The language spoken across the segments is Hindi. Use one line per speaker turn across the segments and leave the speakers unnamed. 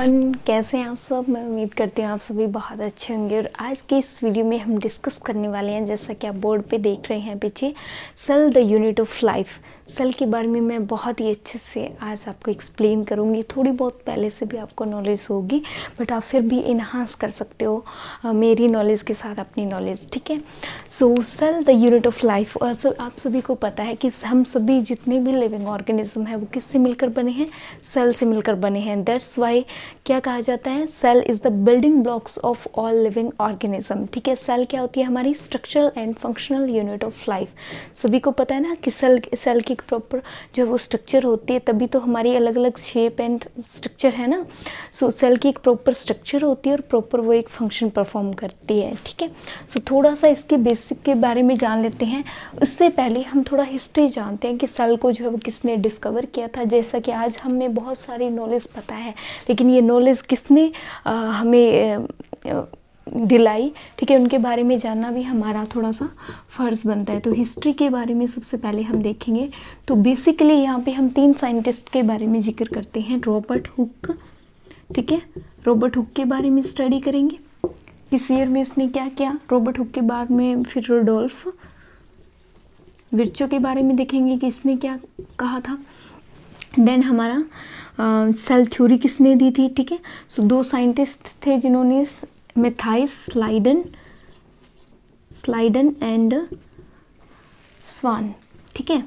एवरीवन, कैसे हैं आप सब। मैं उम्मीद करती हूँ आप सभी बहुत अच्छे होंगे। और आज के इस वीडियो में हम डिस्कस करने वाले हैं, जैसा कि आप बोर्ड पे देख रहे हैं पीछे, cell the unit of life. Cell के बारे में मैं बहुत ही अच्छे से आज आपको एक्सप्लेन करूँगी। थोड़ी बहुत पहले से भी आपको नॉलेज होगी, बट आप फिर भी इन्हांस कर सकते हो मेरी नॉलेज के साथ अपनी नॉलेज, ठीक है। So cell the unit of life. और आप सभी को पता है कि हम सभी जितने भी लिविंग ऑर्गेनिज्म हैं वो किससे मिलकर बने हैं, सेल से मिलकर बने हैं। दैट्स वाई क्या कहा जाता है, cell is the building blocks of all living organism, ठीक है। सेल क्या होती है, हमारी structural and functional unit of life. सभी को पता है ना कि सेल की प्रॉपर जो है वो स्ट्रक्चर होती है, तभी तो हमारी अलग अलग शेप एंड स्ट्रक्चर है ना। सो सेल की एक प्रॉपर स्ट्रक्चर होती है और प्रॉपर वो एक फंक्शन परफॉर्म करती है, ठीक है। सो थोड़ा सा इसके बेसिक के बारे में जान लेते हैं। उससे पहले हम थोड़ा हिस्ट्री जानते हैं कि सेल को जो है वो किसने डिस्कवर किया था। जैसा कि आज हमें बहुत सारी नॉलेज पता है, लेकिन ये नॉलेज किसने हमें दिलाई, ठीक है, उनके बारे में जानना भी हमारा थोड़ा सा फ़र्ज़ बनता है। तो हिस्ट्री के बारे में सबसे पहले हम देखेंगे। तो बेसिकली यहाँ पे हम 3 साइंटिस्ट के बारे में जिक्र करते हैं। रॉबर्ट हुक, ठीक है, रॉबर्ट हुक के बारे में स्टडी करेंगे, किस ईयर में इसने क्या किया। रॉबर्ट हुक के बाद में फिर रुडोल्फ विर्चो के बारे में देखेंगे कि इसने क्या कहा था। देन हमारा सेल थ्योरी किसने दी थी, ठीक है। सो 2 साइंटिस्ट थे जिन्होंने मैथाइस स्लाइडन एंड स्वान, ठीक है,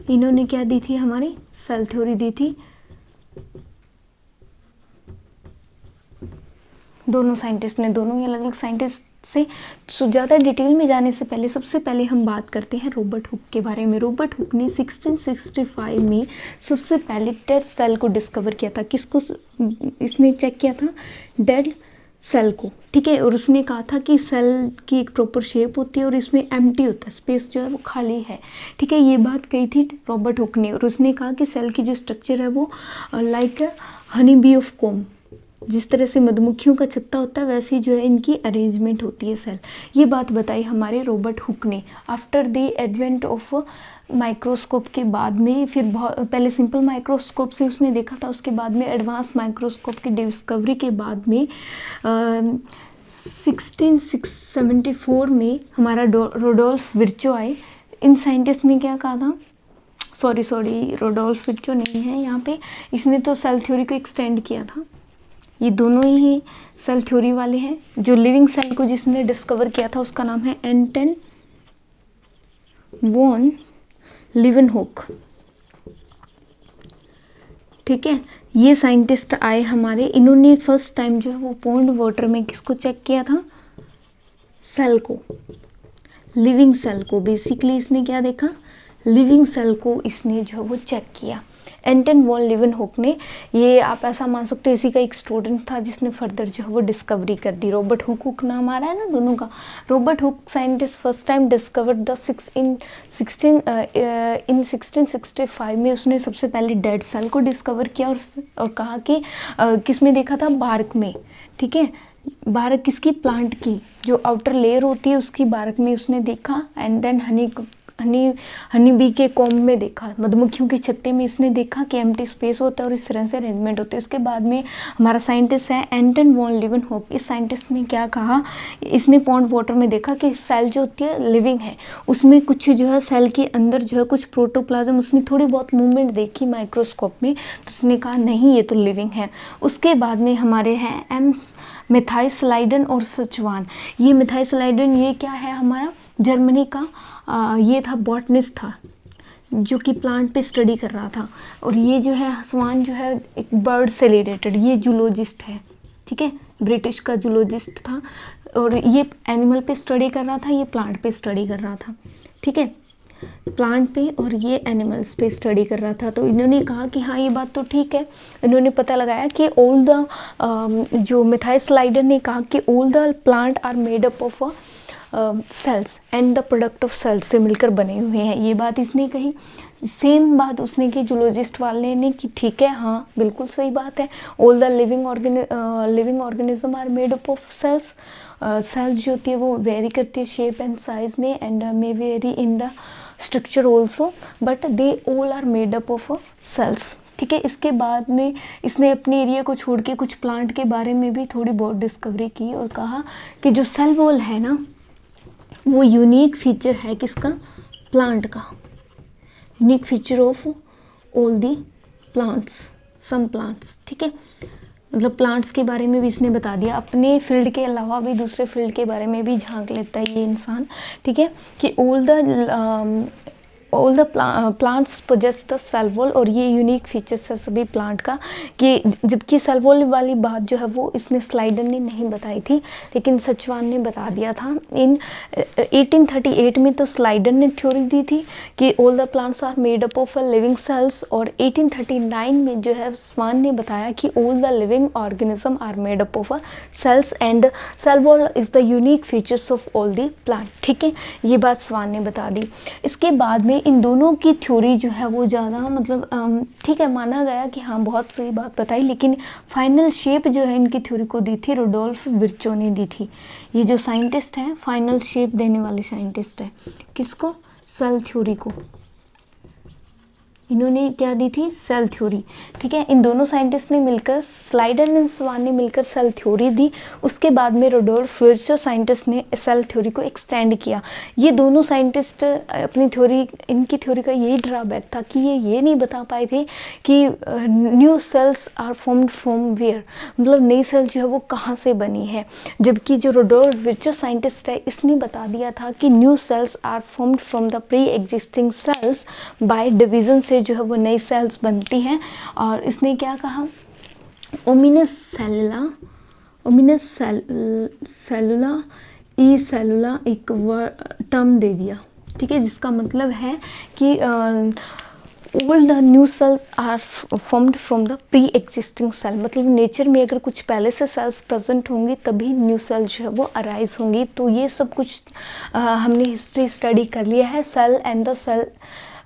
इन्होंने क्या दी थी, हमारी सेल थ्योरी दी थी। दोनों साइंटिस्ट ने, दोनों ही अलग अलग साइंटिस्ट से। सो ज़्यादा डिटेल में जाने से पहले सबसे पहले हम बात करते हैं रॉबर्ट हुक के बारे में। रॉबर्ट हुक ने 1665 में सबसे पहले डेड सेल को डिस्कवर किया था। किसको इसने चेक किया था, डेड सेल को, ठीक है। और उसने कहा था कि सेल की एक प्रॉपर शेप होती है और इसमें एम्प्टी होता है, स्पेस जो है वो खाली है, ठीक है। ये बात कही थी रॉबर्ट हुक ने। और उसने कहा कि सेल की जो स्ट्रक्चर है वो like honey bee of com, जिस तरह से मधुमक्खियों का छत्ता होता है वैसी जो है इनकी अरेंजमेंट होती है सेल। ये बात बताई हमारे रॉबर्ट हुक ने। After the advent of microscope के बाद में, फिर बहुत पहले सिंपल माइक्रोस्कोप से उसने देखा था, उसके बाद में एडवांस माइक्रोस्कोप की डिस्कवरी के बाद में 1674 में हमारा रुडोल्फ विर्चो आए। इन साइंटिस्ट ने क्या कहा था, सॉरी रुडोल्फ विर्चो नहीं है यहाँ पे, इसने तो सेल थ्योरी को एक्सटेंड किया था। ये दोनों ही सेल थ्योरी वाले हैं। जो लिविंग सेल को जिसने डिस्कवर किया था उसका नाम है एंटन वॉन लीवेनहोक, ठीक है। ये साइंटिस्ट आए हमारे, इन्होंने फर्स्ट टाइम जो है वो पॉन्ड वाटर में किसको चेक किया था, सेल को, लिविंग सेल को। बेसिकली इसने क्या देखा, लिविंग सेल को इसने जो है वो चेक किया, एंटन वॉन लीवेनहोक ने। ये आप ऐसा मान सकते हो इसी का एक स्टूडेंट था जिसने फर्दर जो है वो डिस्कवरी कर दी। रॉबर्ट हुक नाम आ रहा है ना दोनों का। Robert Hooke scientist first time discovered the 1665 में उसने सबसे पहले डेड सेल को डिस्कवर किया और कहा कि किस में देखा था, बार्क में, ठीक है। बार्क किसकी, प्लांट की जो आउटर लेयर होती है उसकी बार्क में उसने देखा। एंड देन हनी बी के कॉम्ब में देखा, मधुमक्खियों के छत्ते में इसने देखा कि एम्प्टी स्पेस होता है और इस तरह से अरेंजमेंट होती है। उसके बाद में हमारा साइंटिस्ट है एंटन वॉन लीवेनहोक। इस साइंटिस्ट ने क्या कहा, इसने पॉन्ड वाटर में देखा कि सेल जो होती है लिविंग है, उसमें कुछ जो है सेल के अंदर जो है कुछ प्रोटोप्लाज्म, उसने थोड़ी बहुत मूवमेंट देखी माइक्रोस्कोप में, तो उसने कहा नहीं ये तो लिविंग है। उसके बाद में हमारे हैं मैथाइस्लाइडन और सचवान। ये मैथाइस्लाइडन ये क्या है, हमारा जर्मनी का ये था, बॉटनिस्ट था जो कि प्लांट पे स्टडी कर रहा था। और ये जो है स्वान जो है एक बर्ड से रिलेटेड, ये जूलॉजिस्ट है, ठीक है, ब्रिटिश का जूलॉजिस्ट था। और ये एनिमल पे स्टडी कर रहा था, ये प्लांट पे स्टडी कर रहा था, ठीक है, प्लांट पे और ये एनिमल्स पे स्टडी कर रहा था। तो इन्होंने कहा कि हाँ ये बात तो ठीक है। इन्होंने पता लगाया कि ऑल द जो मैथाइस्लाइडन ने कहा कि all the plant are made up of cells and the product of cells से मिलकर बने हुए हैं। ये बात इसने कही। सेम बात उसने की जूलॉजिस्ट वाले ने कि ठीक है, हाँ बिल्कुल सही बात है, all the living organism are made up of cells. Cells जो होती है वो वेरी करती है शेप एंड साइज में and may vary in the structure also, but they all are made up of cells, ठीक है। इसके बाद में इसने अपने एरिया को छोड़ के कुछ प्लांट के बारे में भी थोड़ी बहुत डिस्कवरी की और कहा कि जो सेल वॉल है ना वो यूनिक फीचर है किसका, प्लांट का, unique feature of all the plants, some plants, ठीक है। मतलब प्लांट्स के बारे में भी इसने बता दिया, अपने फील्ड के अलावा भी दूसरे फील्ड के बारे में भी झांक लेता है ये इंसान, ठीक है। कि all the plants possess the cell wall, और ये यूनिक फीचर्स है सभी प्लांट का। कि जबकि सेल वॉल वाली बात जो है वो इसने स्लाइडर ने नहीं बताई थी, लेकिन सचवान ने बता दिया था। इन 1838 में तो स्लाइडर ने थ्योरी दी थी कि all the plants are made up of living cells, और 1839 में जो है स्वान ने बताया कि all the living organism are made up of cells and cell wall is the unique features of all the plant, ठीक है। ये बात स्वान ने बता दी। इसके बाद में इन दोनों की थ्योरी जो है वो ज़्यादा मतलब ठीक है, माना गया कि हाँ बहुत सही बात बताई, लेकिन फाइनल शेप जो है इनकी थ्योरी को दी थी रुडोल्फ विर्चो ने दी थी। ये जो साइंटिस्ट है फाइनल शेप देने वाले साइंटिस्ट है, किसको, सेल थ्योरी को, इन्होंने क्या दी थी, सेल थ्योरी, ठीक है। इन दोनों साइंटिस्ट ने मिलकर, स्लाइडर एंड स्वान ने मिलकर सेल थ्योरी दी। उसके बाद में रुडोल्फ विर्चो साइंटिस्ट ने सेल थ्योरी को एक्सटेंड किया। ये दोनों साइंटिस्ट अपनी थ्योरी, इनकी थ्योरी का यही ड्रॉबैक था कि ये नहीं बता पाए थे कि new cells are formed from where, मतलब नई सेल जो है वो कहाँ से बनी है। जबकि जो रुडोल्फ विर्चो साइंटिस्ट है इसने बता दिया था कि new cells are formed from the pre existing cells, by division से जो है वो नई सेल्स बनती हैं। और इसने क्या कहा, ओमिनस सेलुला ई सेलुला एक टर्म दे दिया, ठीक है, जिसका मतलब है कि all the new cells are formed from the pre existing cell, मतलब नेचर में अगर कुछ पहले से सेल्स प्रेजेंट होंगी तभी न्यू सेल जो है वो अराइज होंगी। तो ये सब कुछ हमने हिस्ट्री स्टडी कर लिया है cell and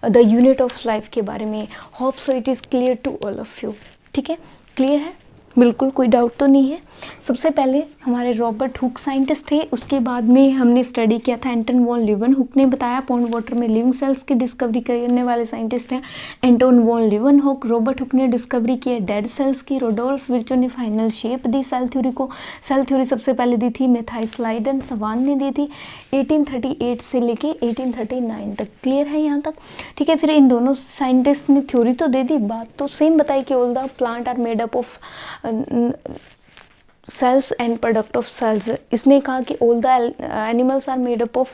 the unit of life के बारे में। Hope so it is clear to all of you, ठीक है, क्लियर है, बिल्कुल कोई डाउट तो नहीं है। सबसे पहले हमारे रॉबर्ट हुक साइंटिस्ट थे, उसके बाद में हमने स्टडी किया था एंटन वॉन लीeuwenhoek ने बताया। पॉन्ड वाटर में लिविंग सेल्स की डिस्कवरी करने वाले साइंटिस्ट हैं एंटन वॉन लीeuwenhoek। रॉबर्ट हुक ने डिस्कवरी की है डेड सेल्स की। रुडोल्फ विर्चो ने फाइनल शेप दी सेल थ्योरी को। सेल थ्योरी सबसे पहले दी थी मैथाइस लाइडन, स्वान ने दी थी 1838 से लेके 1839 तक। क्लियर है यहाँ तक, ठीक है। फिर इन दोनों साइंटिस्ट ने थ्योरी तो दे दी, बात तो सेम बताई कि all the plant are made up of cells and product of cells. इसने कहा कि all the animals are made up of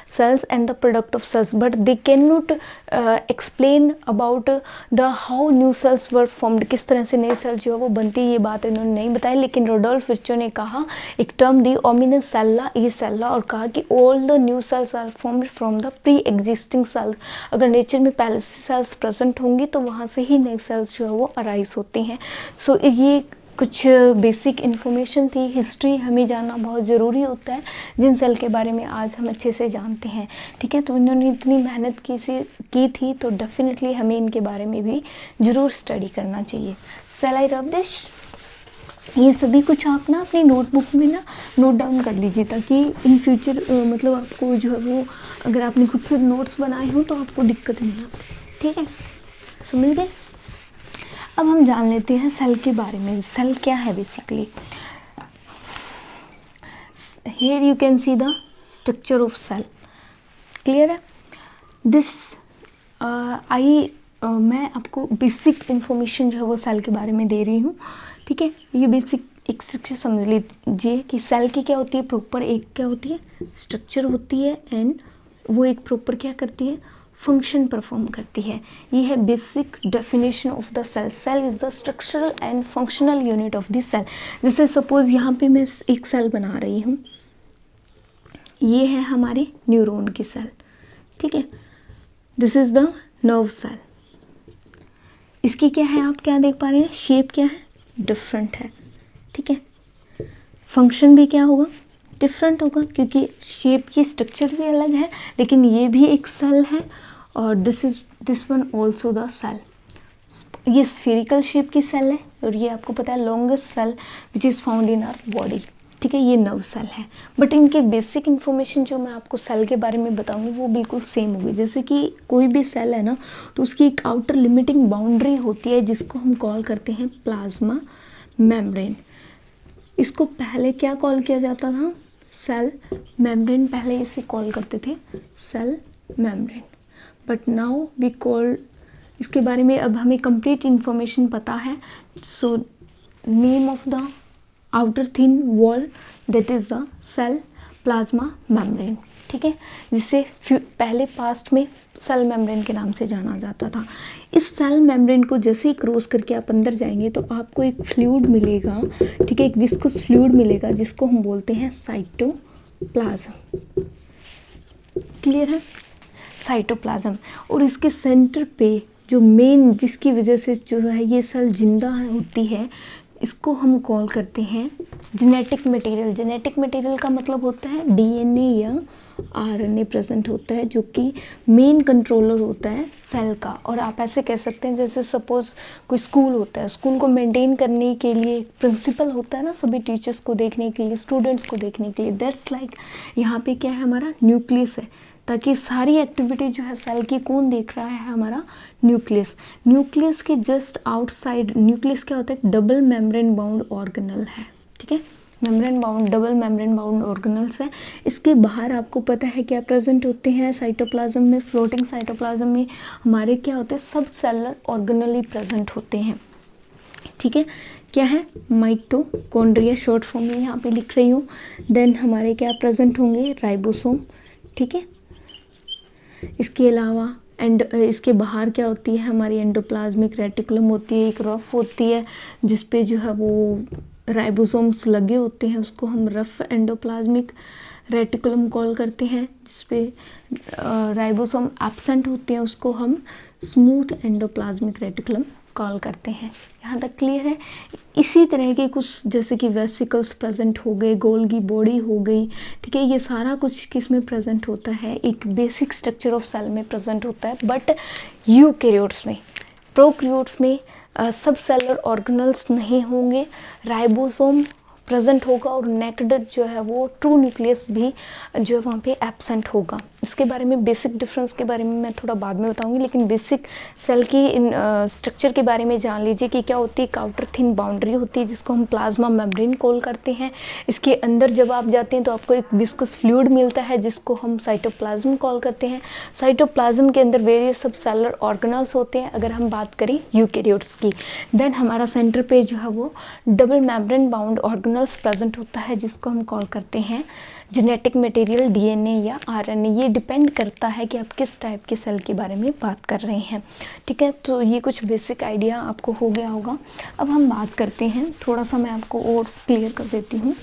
cells and the product of cells, but they can not explain about the how new cells were formed, किस तरह से नई सेल्स जो है वो बनती है, ये बात इन्होंने नहीं बताई। लेकिन रुडोल्फ विर्चो ने कहा, एक टर्म दी ओमिनस सेल्ला ई सेल्ला, और कहा कि all the new cells are formed from the pre existing cells. अगर नेचर में पहले से सेल्स प्रेजेंट होंगी तो वहाँ से ही नई सेल्स जो है वो अराइज होती हैं। सो ये कुछ बेसिक इन्फॉर्मेशन थी। हिस्ट्री हमें जानना बहुत ज़रूरी होता है, जिन सेल के बारे में आज हम अच्छे से जानते हैं, ठीक है। तो इन्होंने इतनी मेहनत की थी तो डेफिनेटली हमें इनके बारे में भी ज़रूर स्टडी करना चाहिए। सेल आई रब दिस, ये सभी कुछ आप ना अपनी नोटबुक में ना नोट डाउन कर लीजिए, ताकि इन फ्यूचर मतलब आपको जो है वो अगर आपने खुद से नोट्स बनाए हो तो आपको दिक्कत नहीं आती, ठीक है, समझ गए। अब हम जान लेते हैं सेल के बारे में। सेल क्या है basically. Here you can see the structure of cell, clear है। दिस मैं आपको बेसिक इंफॉर्मेशन जो है वो सेल के बारे में दे रही हूँ, ठीक है। ये बेसिक एक स्ट्रक्चर समझ लीजिए कि सेल की क्या होती है, प्रॉपर एक क्या होती है, स्ट्रक्चर होती है, एंड वो एक प्रॉपर क्या करती है, फंक्शन परफॉर्म करती है। ये है basic definition of the cell. Cell is the structural and functional unit of the cell. जैसे सपोज यहाँ पे मैं एक सेल बना रही हूँ, ये है हमारे न्यूरॉन की सेल, ठीक है। This is the nerve cell. इसकी क्या है, आप क्या देख पा रहे हैं, शेप क्या है, डिफरेंट है, ठीक है। फंक्शन भी क्या होगा, डिफरेंट होगा, क्योंकि शेप की स्ट्रक्चर भी अलग है, लेकिन ये भी एक सेल है। और this one also the cell. ये स्फेरिकल शेप की सेल है, और ये आपको पता है longest cell which is found in our body, ठीक है, ये नर्व सेल है। बट इनके बेसिक इन्फॉर्मेशन जो मैं आपको सेल के बारे में बताऊंगी वो बिल्कुल सेम होगी। जैसे कि कोई भी सेल है ना, तो उसकी एक आउटर लिमिटिंग बाउंड्री होती है जिसको हम कॉल करते हैं प्लाज्मा मेम्ब्रेन। इसको पहले क्या कॉल किया जाता था? सेल मेम्ब्रेन, पहले इसे कॉल करते थे cell membrane. But now we call, इसके बारे में अब हमें कंप्लीट इन्फॉर्मेशन पता है। So name of the outer thin wall that is the cell plasma membrane. ठीक है, जिसे पहले पास्ट में सेल मेम्ब्रेन के नाम से जाना जाता था। इस सेल मेम्ब्रेन को जैसे ही क्रॉस करके आप अंदर जाएंगे तो आपको एक फ्लूइड मिलेगा, ठीक है, एक विस्कस फ्लूइड मिलेगा जिसको हम बोलते हैं साइटोप्लाज्म। क्लियर है? साइटोप्लाज्म। और इसके सेंटर पे जो मेन, जिसकी वजह से जो है ये सेल जिंदा होती है, इसको हम कॉल करते हैं जेनेटिक मटेरियल। जेनेटिक मटेरियल का मतलब होता है डीएनए या आरएनए प्रेजेंट होता है, जो कि मेन कंट्रोलर होता है सेल का। और आप ऐसे कह सकते हैं जैसे सपोज कोई स्कूल होता है, स्कूल को मेंटेन करने के लिए प्रिंसिपल होता है ना, सभी टीचर्स को देखने के लिए, स्टूडेंट्स को देखने के लिए। दैट्स लाइक यहाँ पे क्या है, हमारा न्यूक्लियस है, ताकि सारी एक्टिविटी जो है सेल की कौन देख रहा है? हमारा न्यूक्लियस। न्यूक्लियस के जस्ट आउटसाइड, न्यूक्लियस क्या होता है? डबल मेम्ब्रेन बाउंड ऑर्गेनल है। ठीक है, membrane bound, double membrane bound organelles है। इसके बाहर आपको पता है क्या प्रेजेंट होते हैं साइटोप्लाज्म में? फ्लोटिंग साइटोप्लाज्म में हमारे क्या होते हैं? सब सेलर ऑर्गेनल ही प्रेजेंट होते हैं। ठीक है, क्या है? माइटोकॉन्ड्रिया शॉर्ट फॉर्म में यहाँ पे लिख रही हूँ। देन हमारे क्या प्रेजेंट होंगे? राइबोसोम। ठीक है, इसके अलावा इसके बाहर क्या होती है? हमारी एंडोप्लाज्मिक रेटिकुलम होती है, एक रफ होती है जिस पे जो है वो राइबोसोम्स लगे होते हैं, उसको हम रफ एंडोप्लाज्मिक रेटिकुलम कॉल करते हैं। जिस पे राइबोसोम एब्सेंट होते हैं उसको हम स्मूथ एंडोप्लाज्मिक रेटिकुलम कॉल करते हैं। यहाँ तक क्लियर है? इसी तरह के कुछ जैसे कि वेसिकल्स प्रेजेंट हो गए, गोल्गी बॉडी हो गई, ठीक है, ये सारा कुछ किस में प्रेजेंट होता है? एक बेसिक स्ट्रक्चर ऑफ सेल में प्रेजेंट होता है। बट यूकैरियोट्स में, प्रोकैरियोट्स में सब सेलर ऑर्गेनल्स नहीं होंगे, राइबोसोम प्रेजेंट होगा और नेक्ड जो है वो ट्रू न्यूक्लियस भी जो है वहाँ पे एब्सेंट होगा। इसके बारे में, बेसिक डिफरेंस के बारे में मैं थोड़ा बाद में बताऊंगी, लेकिन बेसिक सेल की स्ट्रक्चर के बारे में जान लीजिए कि क्या होती है। एक आउटर थिन बाउंड्री होती है जिसको हम प्लाज्मा मेम्ब्रेन कॉल करते हैं। इसके अंदर जब आप जाते हैं तो आपको एक विस्कस फ्लूइड मिलता है जिसको हम साइटोप्लाज्म कॉल करते हैं। साइटोप्लाज्म के अंदर वेरियस सब सेलर ऑर्गेनल्स होते हैं अगर हम बात करें यूकैरियोट्स की। देन हमारा सेंटर पे जो है वो double membrane bound organelles present होता है जिसको हम कॉल करते हैं जेनेटिक मटेरियल, डीएनए या आरएनए। ये डिपेंड करता है कि आप किस टाइप के सेल के बारे में बात कर रहे हैं। ठीक है, तो ये कुछ बेसिक आइडिया आपको हो गया होगा। अब हम बात करते हैं, थोड़ा सा मैं आपको और क्लियर कर देती हूँ।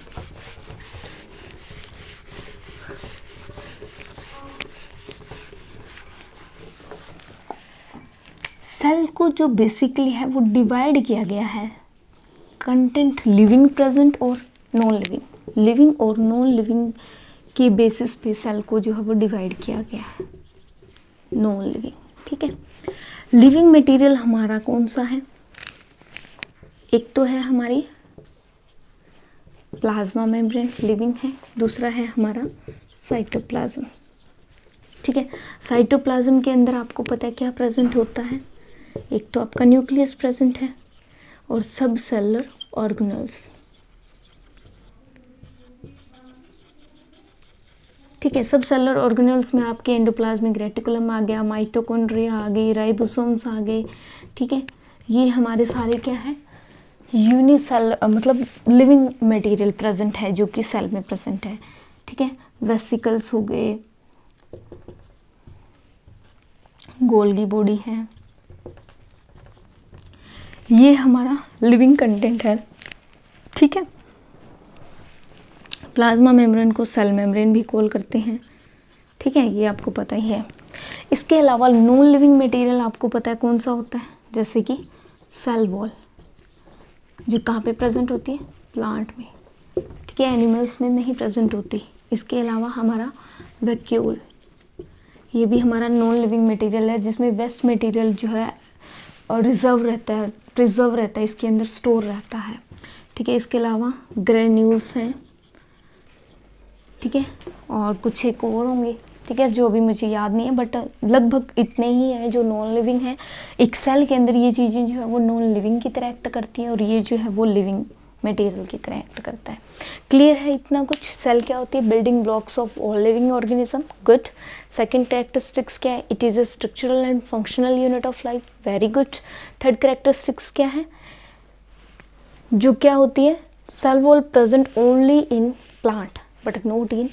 सेल को जो बेसिकली है वो डिवाइड किया गया है कंटेंट लिविंग प्रेजेंट और नॉन लिविंग, लिविंग और नॉन लिविंग के बेसिस पे सेल को जो है वो डिवाइड किया गया है, नॉन लिविंग। ठीक है, लिविंग मटेरियल हमारा कौन सा है? एक तो है हमारी प्लाज्मा मेम्ब्रेन, लिविंग है। दूसरा है हमारा साइटोप्लाज्म। ठीक है, साइटोप्लाज्म के अंदर आपको पता है क्या प्रेजेंट होता है? एक तो आपका न्यूक्लियस प्रेजेंट है और सब सेलर ऑर्गेनल्स। ठीक है, सब सेलर ऑर्गेनल्स में आपके एंडोप्लाज्मिक रेटिकुलम आ गया, माइटोकॉन्ड्रिया आ गई, राइबोसोम्स आ गए। ठीक है, ये हमारे सारे क्या है? यूनिसेल, मतलब लिविंग मटेरियल प्रेजेंट है जो कि सेल में प्रेजेंट है। ठीक है, वेसिकल्स हो गए, गोल्गी बॉडी है, ये हमारा लिविंग कंटेंट है। ठीक है, प्लाज्मा मेम्ब्रेन को सेल मेम्ब्रेन भी कॉल करते हैं। ठीक है, ये आपको पता ही है। इसके अलावा नॉन लिविंग मटेरियल आपको पता है कौन सा होता है? जैसे कि सेल वॉल, जो कहाँ पे प्रेजेंट होती है? प्लांट में। ठीक है, एनिमल्स में नहीं प्रेजेंट होती। इसके अलावा हमारा वैक्यूल, ये भी हमारा नॉन लिविंग मटेरियल है जिसमें वेस्ट मटेरियल जो है और रिजर्व रहता है, प्रिजर्व रहता है, इसके अंदर स्टोर रहता है। ठीक है, इसके अलावा ग्रेन्यूल्स हैं, ठीक है, और कुछ एक और होंगे, ठीक है, जो अभी मुझे याद नहीं है, बट लगभग इतने ही हैं जो नॉन लिविंग हैं। एक सेल के अंदर ये चीज़ें जो है वो नॉन लिविंग की तरह एक्ट करती हैं और ये जो है वो लिविंग मटेरियल की तरह एक्ट करता है। क्लियर है इतना कुछ? सेल क्या होती है? Building blocks of all living organism. Good. Second characteristics क्या है? It is a structural and functional unit of life. Very good. Third characteristics क्या है? जो क्या होती है? Cell wall present only in plant but not in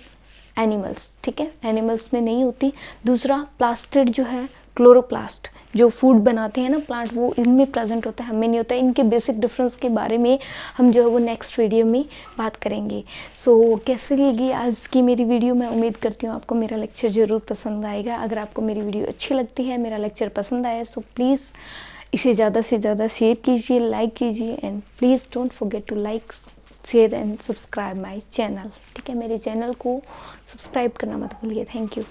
animals. ठीक है, एनिमल्स में नहीं होती। दूसरा, प्लास्टिड जो है, क्लोरोप्लास्ट, जो फूड बनाते हैं ना प्लांट, वो इनमें प्रेजेंट होता है, हमें नहीं होता है। इनके बेसिक डिफरेंस के बारे में हम जो है वो नेक्स्ट वीडियो में बात करेंगे। सो कैसे लगी आज की मेरी वीडियो? मैं उम्मीद करती हूँ आपको मेरा लेक्चर ज़रूर पसंद आएगा। अगर आपको मेरी वीडियो अच्छी लगती है, मेरा लेक्चर पसंद आया, सो प्लीज़ इसे ज़्यादा से ज़्यादा शेयर कीजिए, लाइक कीजिए, and please don't forget to like, share and subscribe my channel. ठीक है, मेरे चैनल को सब्सक्राइब करना मत भूलिए। Thank you.